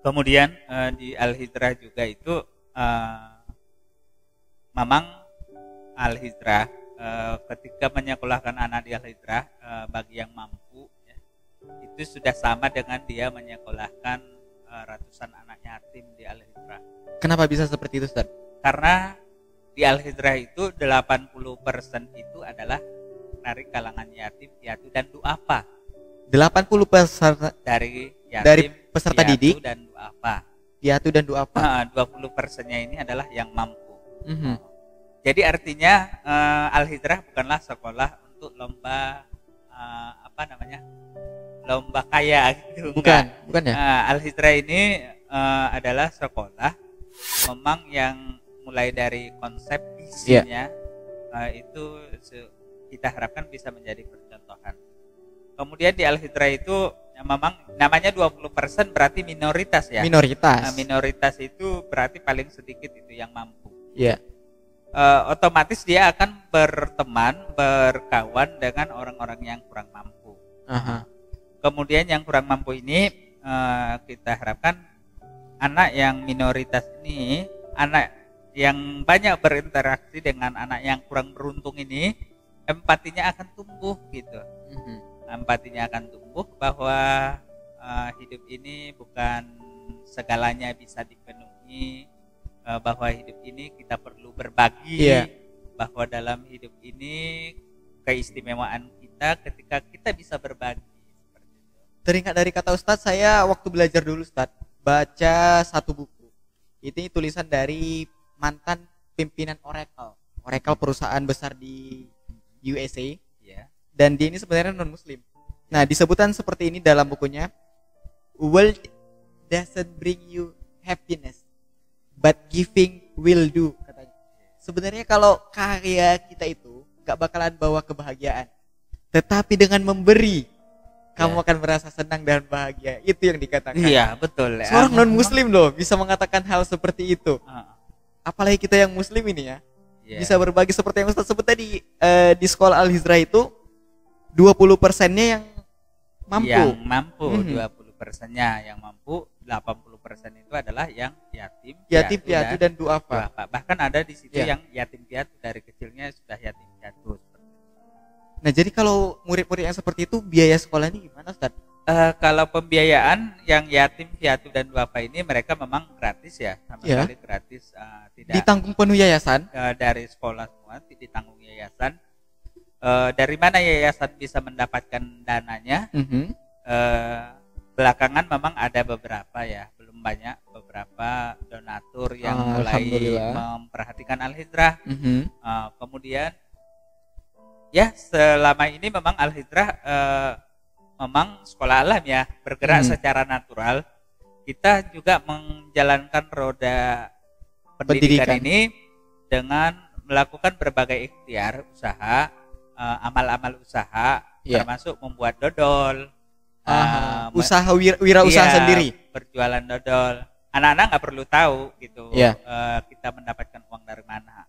Kemudian di Al-Hijrah juga itu memang Al-Hijrah ketika menyekolahkan anak di Al-Hijrah bagi yang mampu ya, itu sudah sama dengan dia menyekolahkan ratusan anak yatim di Al-Hijrah. Kenapa bisa seperti itu, Ustaz? Karena di Al-Hijrah itu 80% itu adalah dari kalangan yatim, piatu dan duafa. 80 peserta Dari yatim, dari peserta piatu didik dan duafa. piatu dan duafa. 20%-nya ini adalah yang mampu. Mhm. Jadi artinya Al-Hijrah bukanlah sekolah untuk lomba lomba kaya gitu. Bukan ya? Al-Hijrah ini adalah sekolah memang yang mulai dari konsep visinya itu kita harapkan bisa menjadi percontohan. Kemudian di Al-Hijrah itu memang namanya 20% berarti minoritas ya. Minoritas itu berarti paling sedikit itu yang mampu. Iya. Otomatis dia akan berkawan dengan orang-orang yang kurang mampu. Kemudian yang kurang mampu ini kita harapkan anak yang minoritas ini, anak yang banyak berinteraksi dengan anak yang kurang beruntung ini, empatinya akan tumbuh gitu. Empatinya akan tumbuh bahwa hidup ini bukan segalanya bisa dipenuhi, bahwa hidup ini kita perlu berbagi, bahwa dalam hidup ini keistimewaan kita ketika kita bisa berbagi. Teringat dari kata Ustadz, saya waktu belajar dulu Ustadz baca satu buku. Ini tulisan dari mantan pimpinan Oracle perusahaan besar di USA. Dan dia ini sebenarnya non muslim. Nah, disebutkan seperti ini dalam bukunya, "Wealth doesn't bring you happiness, but giving will do," katanya. Sebenarnya kalau karya kita itu gak bakalan bawa kebahagiaan, tetapi dengan memberi kamu akan merasa senang dan bahagia. Itu yang dikatakan. Iya, betul. Seorang non muslim loh bisa mengatakan hal seperti itu. Apalagi kita yang muslim ini ya. Bisa berbagi seperti yang Ustaz sebut tadi, di sekolah Al-Hijrah itu 20%-nya yang mampu. 20%-nya yang mampu, 80% itu adalah yang yatim piatu dan duafa. Bahkan ada di situ yang yatim piatu dari kecilnya sudah yatim piatu. Nah, jadi kalau murid-murid yang seperti itu biaya sekolahnya gimana, Ustaz? Kalau pembiayaan yang yatim piatu dan duafa ini mereka memang gratis ya, sama sekali gratis, tidak ditanggung penuh yayasan. Dari sekolah semua ditanggung yayasan. Dari mana yayasan bisa mendapatkan dananya? Belakangan memang ada beberapa ya, belum banyak, beberapa donatur yang mulai memperhatikan Al-Hijrah. Kemudian ya selama ini memang Al-Hijrah memang sekolah alam ya, bergerak secara natural. Kita juga menjalankan roda pendidikan ini dengan melakukan berbagai ikhtiar usaha, amal-amal usaha, termasuk membuat dodol, usaha wirausaha sendiri, berjualan dodol. Anak-anak nggak perlu tahu gitu kita mendapatkan uang dari mana.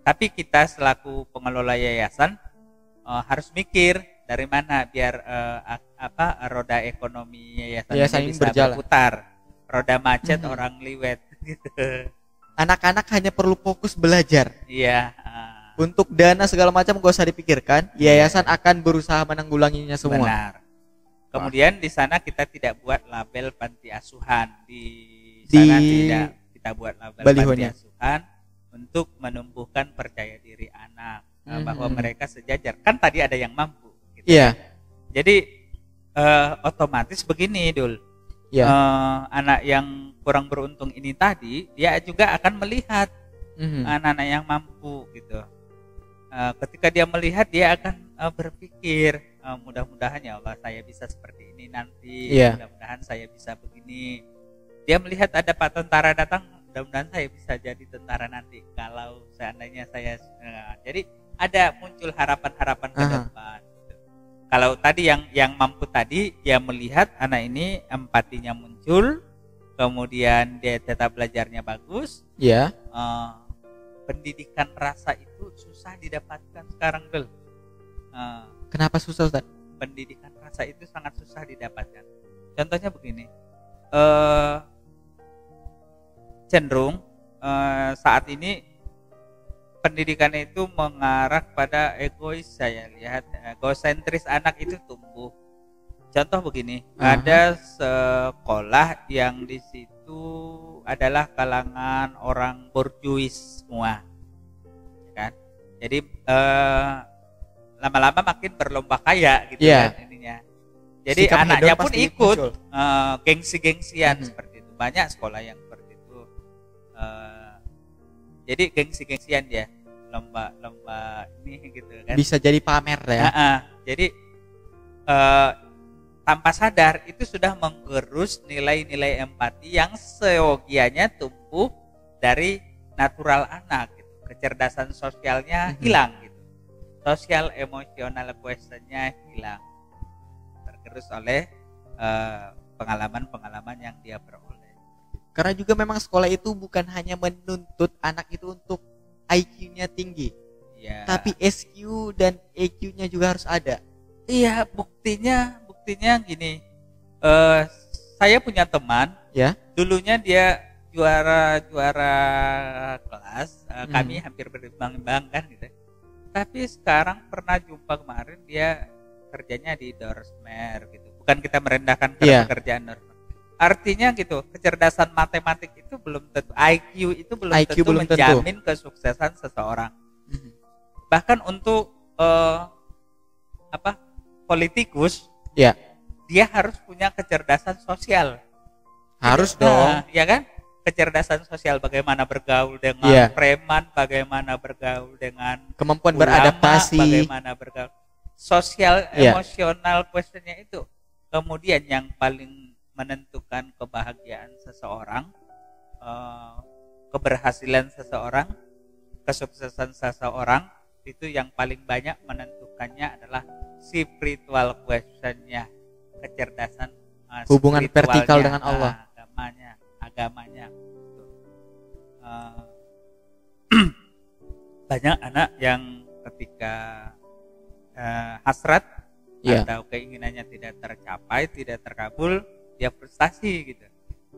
Tapi kita selaku pengelola yayasan harus mikir dari mana biar roda ekonomi yayasan ini bisa berputar. Roda macet orang liwet gitu. Anak-anak hanya perlu fokus belajar. Iya. Untuk dana segala macam gak usah dipikirkan, yayasan akan berusaha menanggulanginya semua. Benar. Kemudian di sana kita tidak buat label panti asuhan, di sana tidak kita buat label panti asuhan untuk menumbuhkan percaya diri anak, bahwa mereka sejajar. Kan tadi ada yang mampu gitu. Jadi otomatis begini Dul, anak yang kurang beruntung ini tadi dia juga akan melihat anak-anak yang mampu gitu. Ketika dia melihat, dia akan berpikir, mudah-mudahan ya Allah saya bisa seperti ini nanti, mudah-mudahan saya bisa begini. Dia melihat ada Pak Tentara datang, mudah-mudahan saya bisa jadi tentara nanti kalau seandainya saya jadi ada muncul harapan-harapan ke depan gitu. Kalau tadi yang mampu tadi, dia melihat anak ini empatinya muncul, kemudian dia tetap belajarnya bagus. Pendidikan rasa itu susah didapatkan sekarang Del. Kenapa susah Ustaz? Pendidikan rasa itu sangat susah didapatkan. Contohnya begini, eh, cenderung saat ini pendidikan itu mengarah pada egois. Saya lihat egosentris anak itu tumbuh. Contoh begini, ada sekolah yang di situ adalah kalangan orang borjuis semua, kan? Jadi lama-lama makin berlomba kaya gitu kan ininya. Jadi sikap anaknya pun ikut gengsi-gengsian seperti itu. Banyak sekolah yang seperti itu. Jadi gengsi-gengsian ya, lomba ini gitu kan. Bisa jadi pamer ya. Jadi tanpa sadar itu sudah menggerus nilai-nilai empati yang seyogianya tumbuh dari natural anak gitu. Kecerdasan sosialnya hilang gitu. Sosial emosional questionnya hilang. Tergerus oleh pengalaman-pengalaman yang dia peroleh. Karena juga memang sekolah itu bukan hanya menuntut anak itu untuk IQ-nya tinggi. Ya. Tapi SQ dan EQ-nya juga harus ada. Iya, buktinya gini, saya punya teman, ya, dulunya dia juara kelas, kami hampir berimbang-imbang kan gitu. Tapi sekarang pernah jumpa kemarin dia kerjanya di Dorsmer gitu. Bukan kita merendahkan pekerjaan Dorsmer. Artinya gitu, kecerdasan matematik itu belum tentu, IQ itu belum tentu menjamin kesuksesan seseorang. Bahkan untuk politikus, dia harus punya kecerdasan sosial. Harus dong. Ya kan? Kecerdasan sosial, bagaimana bergaul dengan preman, bagaimana bergaul dengan kemampuan ulama, beradaptasi, bagaimana bergaul. Sosial emosional questionnya itu. Kemudian yang paling menentukan kebahagiaan seseorang, keberhasilan seseorang, kesuksesan seseorang, itu yang paling banyak menentukannya adalah spiritual questionnya, kecerdasan hubungan vertikal dengan Allah, agamanya. Banyak anak yang ketika hasrat atau keinginannya tidak tercapai, tidak terkabul, dia frustasi gitu.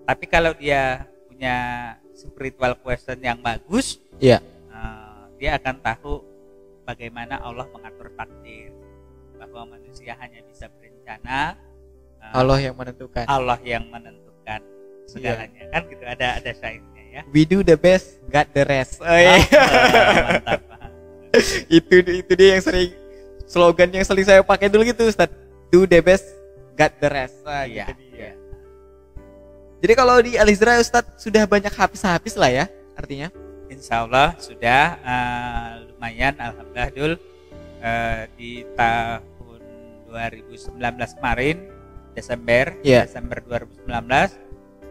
Tapi kalau dia punya spiritual question yang bagus, dia akan tahu bagaimana Allah mengatur takdir, bahwa manusia hanya bisa berencana, Allah yang menentukan. Allah yang menentukan segalanya, kan gitu, ada syairnya ya. We do the best, God the rest. Mantap. itu dia yang sering, slogan yang sering saya pakai dulu gitu, Ustaz. Do the best, God the rest. Iya. Jadi kalau di Al-Hijrah Ustaz sudah banyak habis lah ya, artinya? Insya Allah sudah lumayan, alhamdulillah Dul. Di tahun 2019 kemarin Desember 2019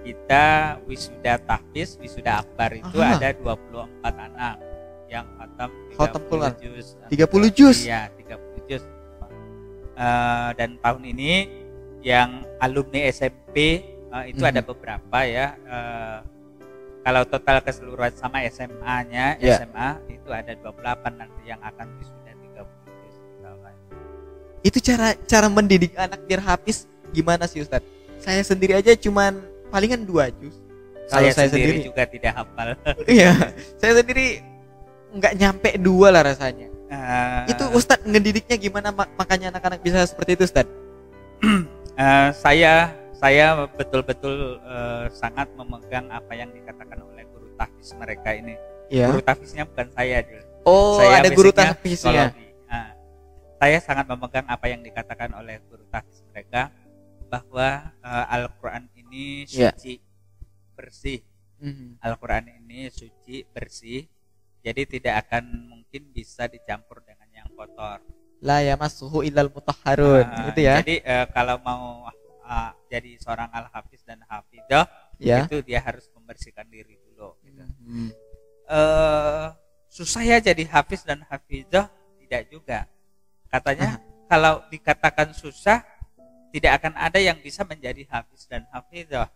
kita wisuda tahfiz, wisuda akbar itu ada 24 anak yang khatam 30 juz. 30 juz? Iya, 30 juz. Dan tahun ini yang alumni SMP itu ada beberapa ya. Kalau total keseluruhan sama SMA-nya, SMA itu ada 28 nanti yang akan wisuda 30 juz. Itu cara mendidik anak biar hafiz gimana sih Ustaz? Saya sendiri aja cuman palingan 2 juz. Kalau saya sendiri juga tidak hafal. Iya, saya sendiri nggak nyampe 2 lah rasanya. Itu Ustaz ngedidiknya gimana makanya anak-anak bisa seperti itu Ustaz? Saya betul-betul sangat memegang apa yang dikatakan oleh guru tahfiz mereka ini. Guru tahfiznya bukan saya. Saya ada guru tahfiznya. Saya sangat memegang apa yang dikatakan oleh guru tahfiz mereka, bahwa Al-Quran ini suci, bersih. Al-Quran ini suci, bersih. Jadi tidak akan mungkin bisa dicampur dengan yang kotor. La yamassuhu illal mutahharun. Gitu ya. Jadi kalau mau jadi seorang al-hafiz dan hafidzah, itu dia harus membersihkan diri dulu gitu. Susah ya jadi hafiz dan hafidzah? Tidak juga. Katanya kalau dikatakan susah, tidak akan ada yang bisa menjadi hafiz dan hafidzah.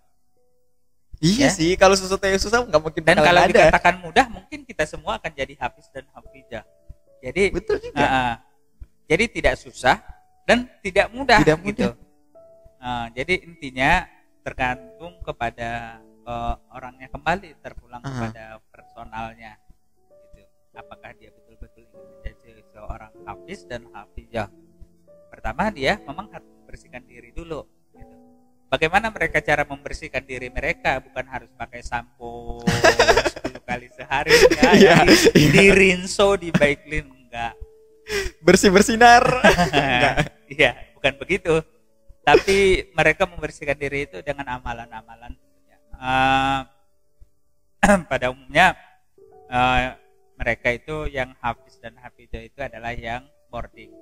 Iya sih, kalau sesuatu yang susah nggak mungkin. Dan kalau dikatakan mudah, mungkin kita semua akan jadi hafiz dan hafidzah. Jadi betul juga. Jadi tidak susah dan tidak mudah. Gitu. Jadi intinya tergantung kepada orangnya kembali, terpulang kepada personalnya gitu. Apakah dia betul-betul ingin menjadi seorang hafiz dan hafizah? Pertama, dia memang harus membersihkan diri dulu gitu. Bagaimana mereka cara membersihkan diri mereka? Bukan harus pakai sampo 10 kali sehari enggak, ya. Dirinso, dibaiklin enggak. Bersih-bersinar. Enggak. Iya, bukan begitu. Tapi mereka membersihkan diri itu dengan amalan-amalan. Pada umumnya mereka itu yang hafiz dan hafizah itu adalah yang boarding,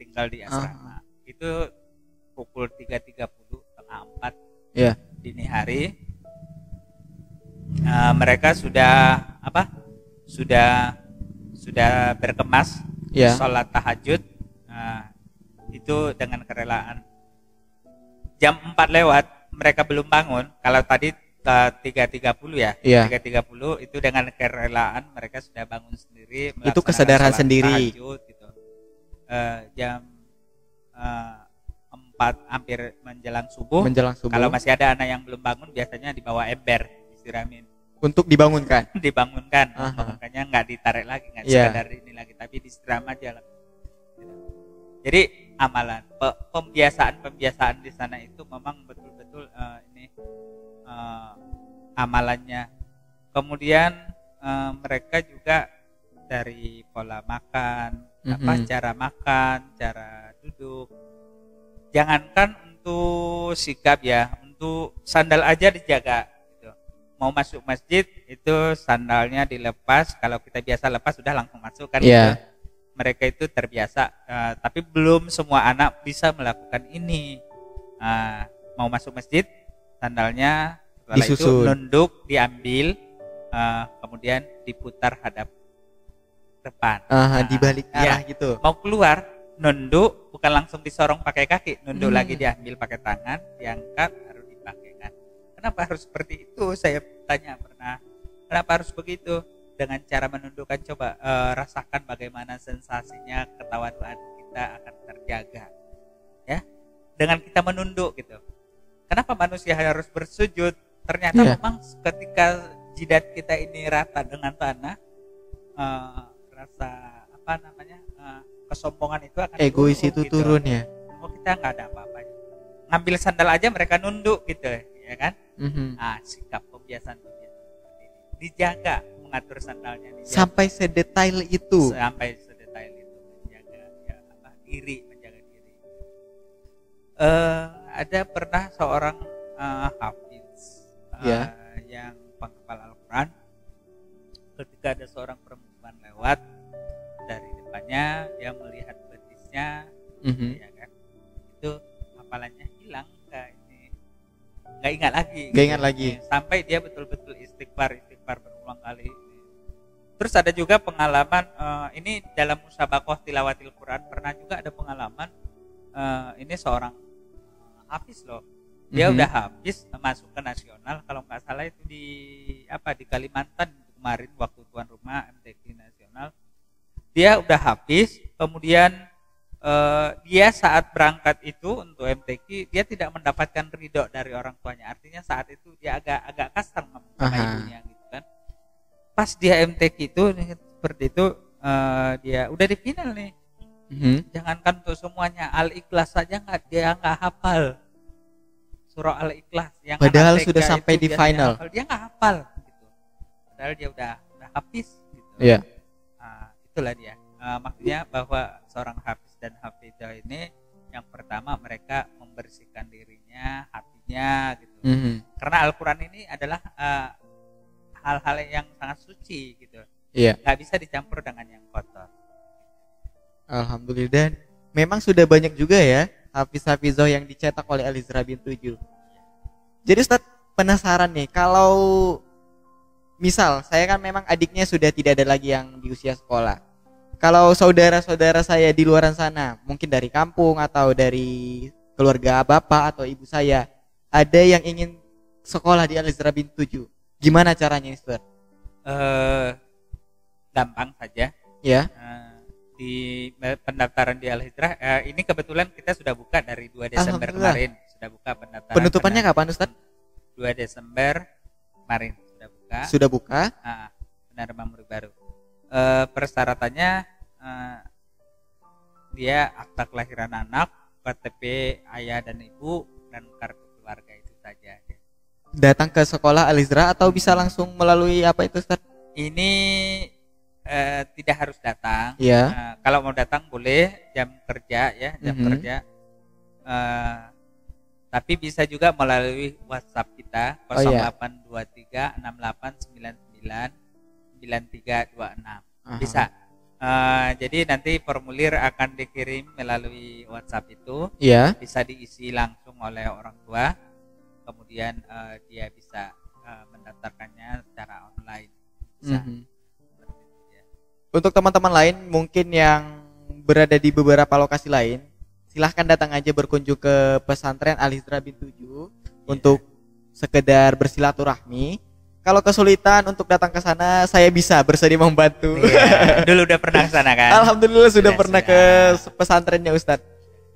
tinggal di asrama. Itu pukul 3.30 setengah 4 dini hari. Mereka sudah sudah berkemas, sholat tahajud itu dengan kerelaan. Jam 4 lewat mereka belum bangun. Kalau tadi 3.30 ya, 3.30 itu dengan kerelaan mereka sudah bangun sendiri. Itu kesadaran sendiri. Tahajud, gitu. Jam 4 hampir menjelang subuh. Kalau masih ada anak yang belum bangun, biasanya dibawa ember, disiramin. Untuk dibangunkan. Makanya nggak ditarik lagi, nggak sekadar ini lagi, tapi disiram aja. Jadi amalan, pembiasaan di sana itu memang betul-betul amalannya. Kemudian mereka juga dari pola makan, cara makan, cara duduk. Jangankan untuk sikap ya, untuk sandal aja dijaga. Gitu. Mau masuk masjid itu sandalnya dilepas. Kalau kita biasa lepas sudah langsung masuk kan. Gitu. Mereka itu terbiasa, tapi belum semua anak bisa melakukan ini. Mau masuk masjid, sandalnya setelah disusun. Itu nunduk, diambil, kemudian diputar hadap depan. Dibalik arah gitu. Mau keluar, nunduk, bukan langsung disorong pakai kaki, nunduk lagi diambil pakai tangan, diangkat, baru dipakaikan. Kenapa harus seperti itu? Saya tanya pernah. Kenapa harus begitu? Dengan cara menundukkan, coba rasakan bagaimana sensasinya ketawaduan kita akan terjaga, ya, dengan kita menunduk gitu. Kenapa manusia harus bersujud? Ternyata memang ketika jidat kita ini rata dengan tanah, rasa kesombongan itu akan egois turun, itu gitu. Turun ya. Oh, kita nggak ada apa-apanya. Ngambil sandal aja mereka nunduk gitu, ya kan? Sikap pembiasaan dijaga. Mengatur sandalnya dijaga. Sampai sedetail itu menjaga menjaga diri. Ada pernah seorang hafiz yang penghafal Al-Quran, ketika ada seorang perempuan lewat dari depannya, dia melihat betisnya, ya kan, itu hafalannya hilang, nggak ingat lagi, sampai dia betul-betul istighfar berulang kali. Terus ada juga pengalaman ini dalam musabaqah tilawatil Quran, pernah juga ada pengalaman ini seorang hafiz loh. Dia udah hafiz, masuk ke nasional, kalau nggak salah itu di Kalimantan kemarin waktu tuan rumah MTQ nasional. Dia udah hafiz, kemudian dia saat berangkat itu untuk MTQ dia tidak mendapatkan ridho dari orang tuanya. Artinya saat itu dia agak kasar sama ibunya gitu kan. Pas dia MTQ itu seperti itu, dia udah di final nih. Jangankan untuk semuanya, Al-Ikhlas saja dia nggak hafal surah Al-Ikhlas yang padahal sudah sampai di final. Dia nggak hafal gitu. Padahal dia udah hafiz gitu. Itulah dia. Maksudnya bahwa seorang hafiz dan hafizah ini yang pertama mereka membersihkan dirinya, hatinya gitu. Karena Al-Quran ini adalah hal-hal yang sangat suci gitu. Nggak bisa dicampur dengan yang kotor. Alhamdulillah. Dan memang sudah banyak juga ya hafiz-hafizah yang dicetak oleh Al-Izra bin 7. Jadi Ustadz penasaran nih, kalau misal saya kan memang adiknya sudah tidak ada lagi yang di usia sekolah. Kalau saudara-saudara saya di luar sana, mungkin dari kampung atau dari keluarga bapak atau ibu saya, ada yang ingin sekolah di Al-Izra bin 7. Gimana caranya, Ustadz? Gampang saja. Ya. Di pendaftaran di Al-Hijrah ini kebetulan kita sudah buka dari 2 Desember kemarin, sudah buka pendaftaran. Penutupannya kapan Ustaz? 2 Desember kemarin sudah buka. Sudah buka. Penerima murid baru. Persyaratannya dia akta kelahiran anak, KTP ayah dan ibu, dan kartu keluarga, itu saja. Datang ke sekolah Al-Hijrah atau bisa langsung melalui apa itu Ustaz? Ini tidak harus datang. Iya. Kalau mau datang boleh jam kerja ya, jam kerja. Tapi bisa juga melalui WhatsApp kita 0823 6899 9326. Bisa. Jadi nanti formulir akan dikirim melalui WhatsApp itu. Iya. Bisa diisi langsung oleh orang tua. Kemudian dia bisa mendaftarkannya secara online. Bisa. Untuk teman-teman lain mungkin yang berada di beberapa lokasi lain, silahkan datang aja berkunjung ke pesantren Al-Hijrah bin 7 untuk sekedar bersilaturahmi. Kalau kesulitan untuk datang ke sana, saya bisa bersedia membantu. Dulu udah pernah ke sana kan? Alhamdulillah sudah pernah ke pesantrennya Ustadz.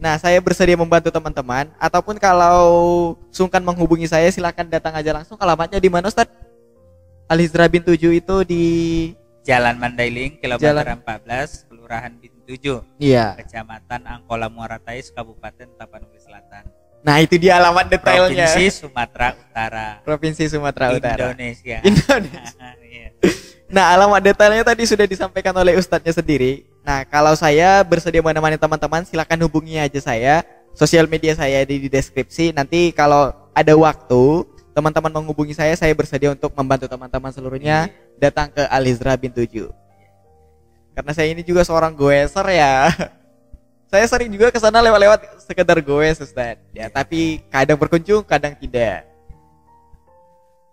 Nah, saya bersedia membantu teman-teman. Ataupun kalau sungkan menghubungi saya, silahkan datang aja langsung. Alamatnya di mana Ustadz? Al-Hijrah bin 7 itu di Jalan Mandailing, kilometer 14, Kelurahan Bin 7. Iya. Kecamatan Angkola Muara Tais, Kabupaten Tapanuli Selatan. Nah, itu dia alamat detailnya. Provinsi Sumatera Utara. Provinsi Sumatera Utara. Indonesia. Nah, alamat detailnya tadi sudah disampaikan oleh Ustadznya sendiri. Nah, kalau saya bersedia menemani teman-teman, silakan hubungi aja saya. Sosial media saya di deskripsi. Nanti kalau ada waktu, teman-teman menghubungi saya bersedia untuk membantu teman-teman seluruhnya datang ke Al-Hijrah bin 7. Karena saya ini juga seorang goeser ya. Saya sering juga ke sana lewat-lewat sekedar goes Ustaz. Ya, tapi kadang berkunjung, kadang tidak.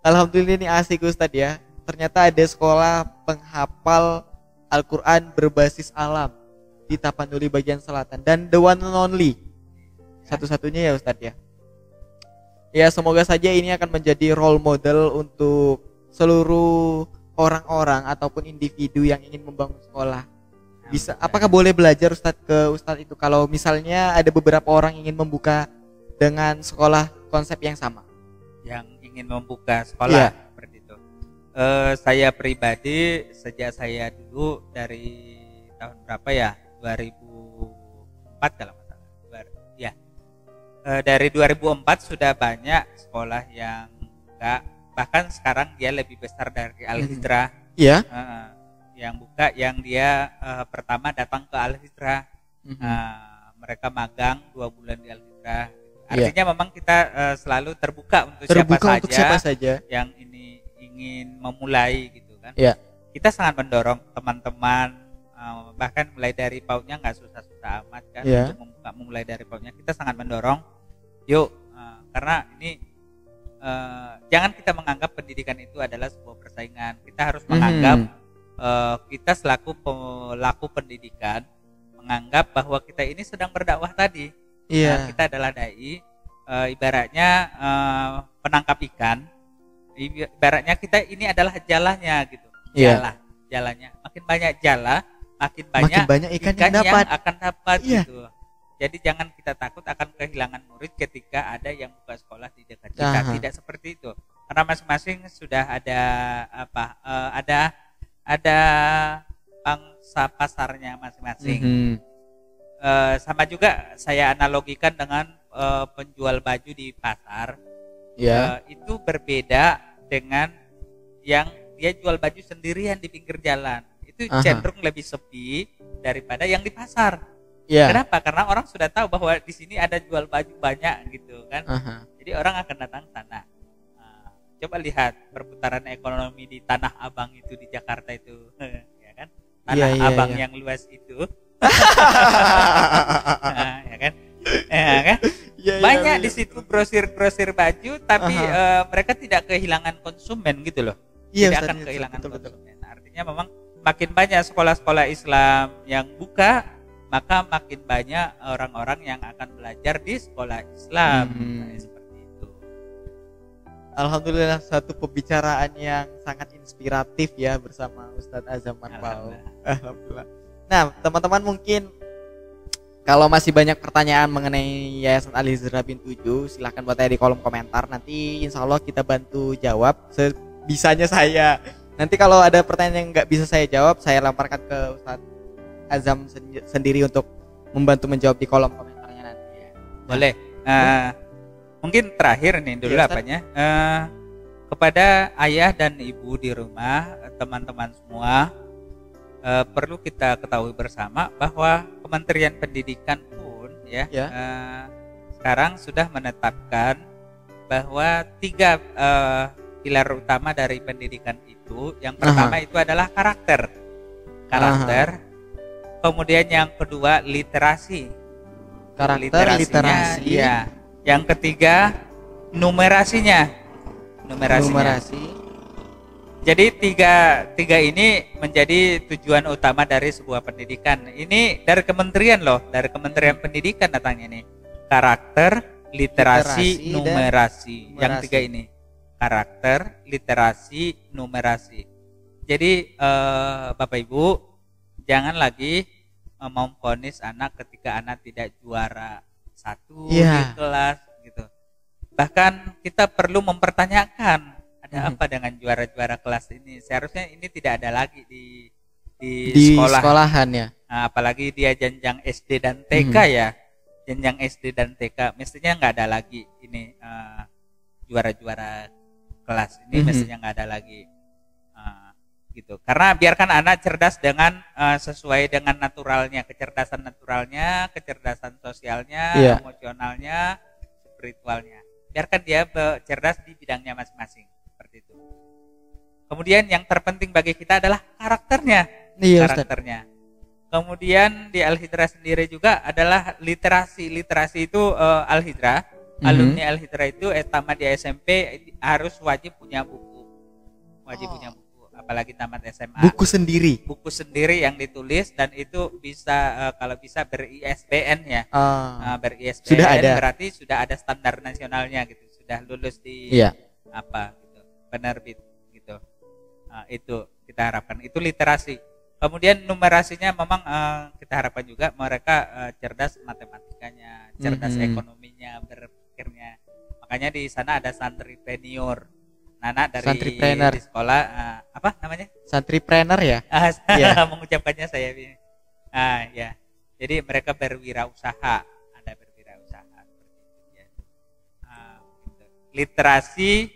Alhamdulillah ini asik Ustaz ya. Ternyata ada sekolah penghafal Al-Qur'an berbasis alam di Tapanuli bagian selatan dan the one and only. Satu-satunya ya Ustaz ya. Ya, semoga saja ini akan menjadi role model untuk seluruh orang-orang ataupun individu yang ingin membangun sekolah. Bisa, apakah boleh belajar Ustadz ke Ustadz itu kalau misalnya ada beberapa orang ingin membuka dengan sekolah konsep yang sama? Yang ingin membuka sekolah seperti itu. Saya pribadi sejak saya dulu dari tahun berapa ya? 2004 kalau nggak salah. Ya. Dari 2004 sudah banyak sekolah yang buka, bahkan sekarang dia lebih besar dari Al-Hijrah. Iya. Yang buka, yang dia pertama datang ke Al-Hijrah. Mereka magang 2 bulan di Al-Hijrah. Artinya memang kita selalu terbuka untuk siapa saja yang ini ingin memulai gitu kan. Kita sangat mendorong teman-teman, bahkan mulai dari PAUD-nya nggak susah-susah amat kan untuk memulai dari PAUD-nya. Kita sangat mendorong, yuk, karena ini jangan kita menganggap pendidikan itu adalah sebuah persaingan. Kita harus menganggap kita selaku pelaku pendidikan menganggap bahwa kita ini sedang berdakwah tadi. Kita adalah dai, ibaratnya penangkap ikan. Ibaratnya kita ini adalah jalannya gitu. Jalannya. Makin banyak jala, makin banyak ikan yang akan dapat gitu. Jadi jangan kita takut akan kehilangan murid ketika ada yang buka sekolah di dekat kita. Tidak seperti itu. Karena masing-masing sudah ada ada pangsa pasarnya masing-masing. Sama juga saya analogikan dengan penjual baju di pasar. Itu berbeda dengan yang dia jual baju sendirian di pinggir jalan. Itu cenderung lebih sepi daripada yang di pasar. Kenapa? Karena orang sudah tahu bahwa di sini ada jual baju banyak gitu kan. Jadi orang akan datang sana. Coba lihat perputaran ekonomi di Tanah Abang itu di Jakarta itu, ya kan? Tanah Abang yang luas itu, ya kan? Banyak di situ grosir baju, tapi mereka tidak kehilangan konsumen gitu loh. Tidak akan kehilangan konsumen. Artinya memang makin banyak sekolah-sekolah Islam yang buka, maka makin banyak orang-orang yang akan belajar di sekolah Islam. Seperti itu. Alhamdulillah, satu pembicaraan yang sangat inspiratif ya bersama Ustadz Azam Marpao. Alhamdulillah. Nah, teman-teman mungkin Kalau masih banyak pertanyaan mengenai Yayasan Al Hijrah bin 7, silahkan buat saya di kolom komentar. Nanti insya Allah kita bantu jawab sebisanya saya. Nanti kalau ada pertanyaan yang nggak bisa saya jawab, saya lemparkan ke Ustadz Azam sendiri untuk membantu menjawab di kolom komentarnya nanti. Ya. Boleh. Mungkin terakhir nih dulu Ya, apanya. Kepada ayah dan ibu di rumah, teman-teman semua, perlu kita ketahui bersama bahwa Kementerian Pendidikan pun sekarang sudah menetapkan bahwa 3 pilar utama dari pendidikan itu. Yang pertama itu adalah karakter, kemudian yang kedua literasi, literasi. Ya. Yang ketiga numerasi. Jadi tiga ini menjadi tujuan utama dari sebuah pendidikan. Ini dari kementerian loh, dari Kementerian Pendidikan datangnya nih. Karakter, literasi, numerasi. Yang 3 ini. Karakter, literasi, numerasi. Jadi Bapak Ibu jangan lagi memvonis anak ketika anak tidak juara 1 di kelas gitu. Bahkan kita perlu mempertanyakan ada apa dengan juara-juara kelas ini? Seharusnya ini tidak ada lagi di sekolahan ya. Nah, apalagi dia jenjang SD dan TK ya. Jenjang SD dan TK mestinya nggak ada lagi ini juara-juara kelas ini mestinya nggak ada lagi gitu. Karena biarkan anak cerdas dengan sesuai dengan naturalnya, kecerdasan naturalnya, kecerdasan sosialnya, emosionalnya, spiritualnya. Biarkan dia cerdas di bidangnya masing-masing. Seperti itu. Kemudian yang terpenting bagi kita adalah karakternya. Karakternya. Kemudian di Al Hijrah sendiri juga adalah literasi. Literasi itu Al Hijrah, alumni Al Hijrah itu tamat di SMP harus wajib punya buku. Apalagi tamat SMA. Buku sendiri yang ditulis dan itu bisa kalau bisa ber-ISBN ya. Ber-ISBN sudah ada. Berarti sudah ada standar nasionalnya gitu. Sudah lulus di penerbit gitu. Itu kita harapkan, itu literasi. Kemudian numerasinya memang kita harapkan juga mereka cerdas matematikanya, cerdas ekonominya, berpikirnya. Makanya di sana ada santripreneur. Anak dari di sekolah apa namanya? Santripreneur ya? Mengucapkannya saya ini. Ya. Jadi mereka berwirausaha, ada berwirausaha seperti itu ya. Literasi,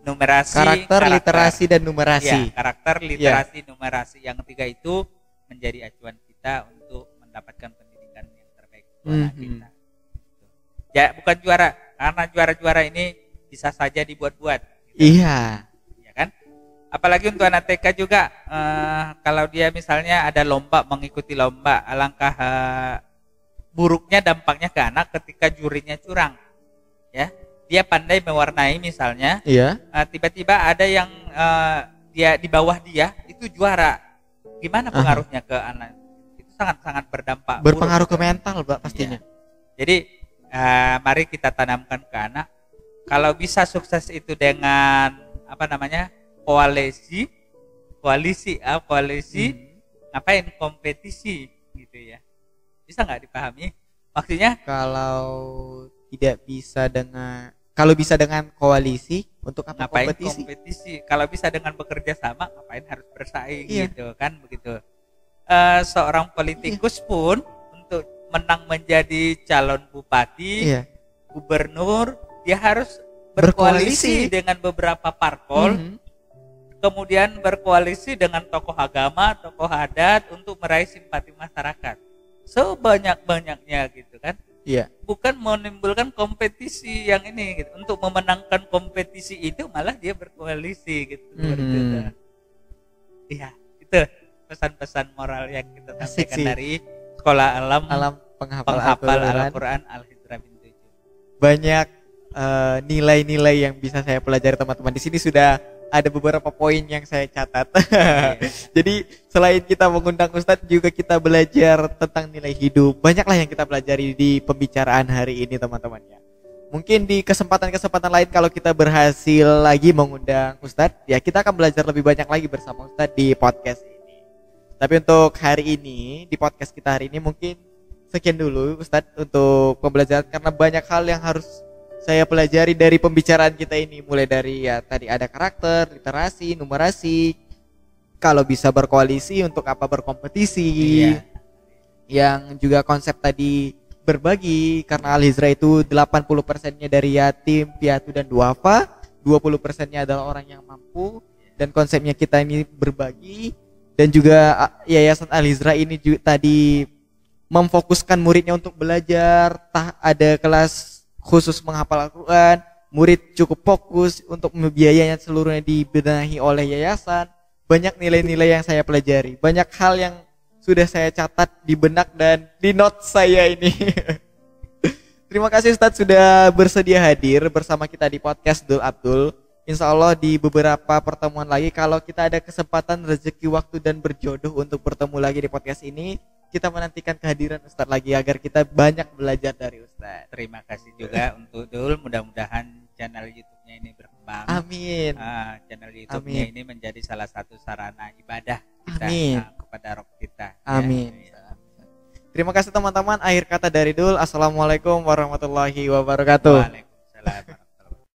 numerasi, karakter, literasi dan numerasi. Ya, karakter, literasi, numerasi. Yang 3 itu menjadi acuan kita untuk mendapatkan pendidikan yang terbaik untuk anak kita. Ya, bukan juara, karena juara-juara ini bisa saja dibuat-buat. Gitu. Iya. Ya kan? Apalagi untuk anak TK juga, kalau dia misalnya ada lomba, mengikuti lomba, alangkah buruknya dampaknya ke anak ketika jurinya curang. Ya. Dia pandai mewarnai misalnya, tiba-tiba ada yang dia di bawah dia itu juara, gimana pengaruhnya ke anak? Itu sangat-sangat berdampak. Berpengaruh buruk, ke mental, Pak, pastinya. Ya. Jadi mari kita tanamkan ke anak, kalau bisa sukses itu dengan koalisi, ngapain kompetisi gitu ya? Bisa nggak dipahami? Maksudnya kalau tidak bisa dengan bisa dengan koalisi, untuk apa ngapain kompetisi? Kalau bisa dengan bekerja sama, ngapain harus bersaing gitu kan begitu. Seorang politikus pun untuk menang menjadi calon bupati, gubernur, dia harus berkoalisi dengan beberapa parpol, kemudian berkoalisi dengan tokoh agama, tokoh adat untuk meraih simpati masyarakat. Sebanyak-banyaknya gitu kan. Bukan menimbulkan kompetisi yang ini gitu. Untuk memenangkan kompetisi itu malah dia berkoalisi gitu. Iya, itu pesan-pesan moral yang kita sampaikan dari Sekolah Alam Penghafal Al-Qur'an Al Hijrah bin 7. Banyak nilai-nilai yang bisa saya pelajari teman-teman. Di sini sudah ada beberapa poin yang saya catat. Jadi selain kita mengundang Ustadz, juga kita belajar tentang nilai hidup. Banyaklah yang kita pelajari di pembicaraan hari ini teman-teman ya. Mungkin di kesempatan-kesempatan lain kalau kita berhasil lagi mengundang Ustadz, ya kita akan belajar lebih banyak lagi bersama Ustadz di podcast ini. Tapi untuk hari ini, di podcast kita hari ini mungkin sekian dulu Ustadz untuk pembelajaran, karena banyak hal yang harus saya pelajari dari pembicaraan kita ini, mulai dari ya tadi ada karakter, literasi, numerasi, kalau bisa berkoalisi untuk apa berkompetisi, Iya. yang juga konsep tadi berbagi, karena Al-Hijrah itu 80%-nya dari yatim, piatu dan duafa, 20%-nya adalah orang yang mampu, dan konsepnya kita ini berbagi. Dan juga Yayasan Al-Hijrah ini juga tadi memfokuskan muridnya untuk belajar, ada kelas khusus menghafal Al-Quran, murid cukup fokus untuk biayanya seluruhnya dibenahi oleh yayasan. Banyak nilai-nilai yang saya pelajari, banyak hal yang sudah saya catat di benak dan di notes saya ini. Terima kasih Ustadz sudah bersedia hadir bersama kita di podcast Dul Abdul. Insya Allah di beberapa pertemuan lagi, kalau kita ada kesempatan, rezeki, waktu, dan berjodoh untuk bertemu lagi di podcast ini, kita menantikan kehadiran Ustadz lagi agar kita banyak belajar dari Ustadz. Terima kasih juga untuk Dul, mudah-mudahan channel YouTube-nya ini berkembang. Amin. Channel YouTube-nya Amin. ini menjadi salah satu sarana ibadah kita Amin. kepada Rob kita. Amin. Ya. Terima kasih teman-teman. Akhir kata dari Dul. Assalamualaikum warahmatullahi wabarakatuh. Waalaikumsalam.